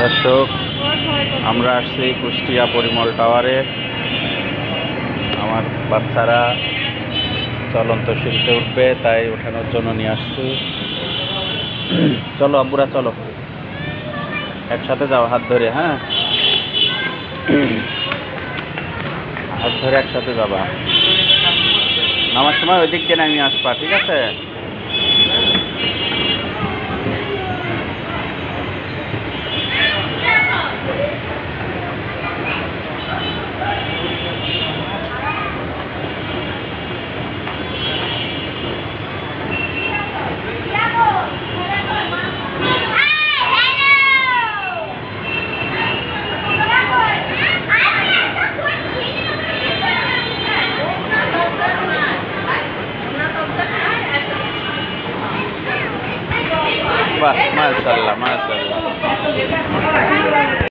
দর্শক, আমরা আসছি কুষ্টিয়া পরিমল টাওয়ারে। আমার বাচ্চারা চলন্ত সিঁড়িতে উঠবে, তাই ওঠানোর জন্য নিয়ে আসছি। চলো আব্বুরা, চলো একসাথে যাও, হাত ধরে। হ্যাঁ, হাত ধরে একসাথে যাবা। নামার সময় ওই দিক দিয়ে নামিয়ে আসবা, ঠিক আছে?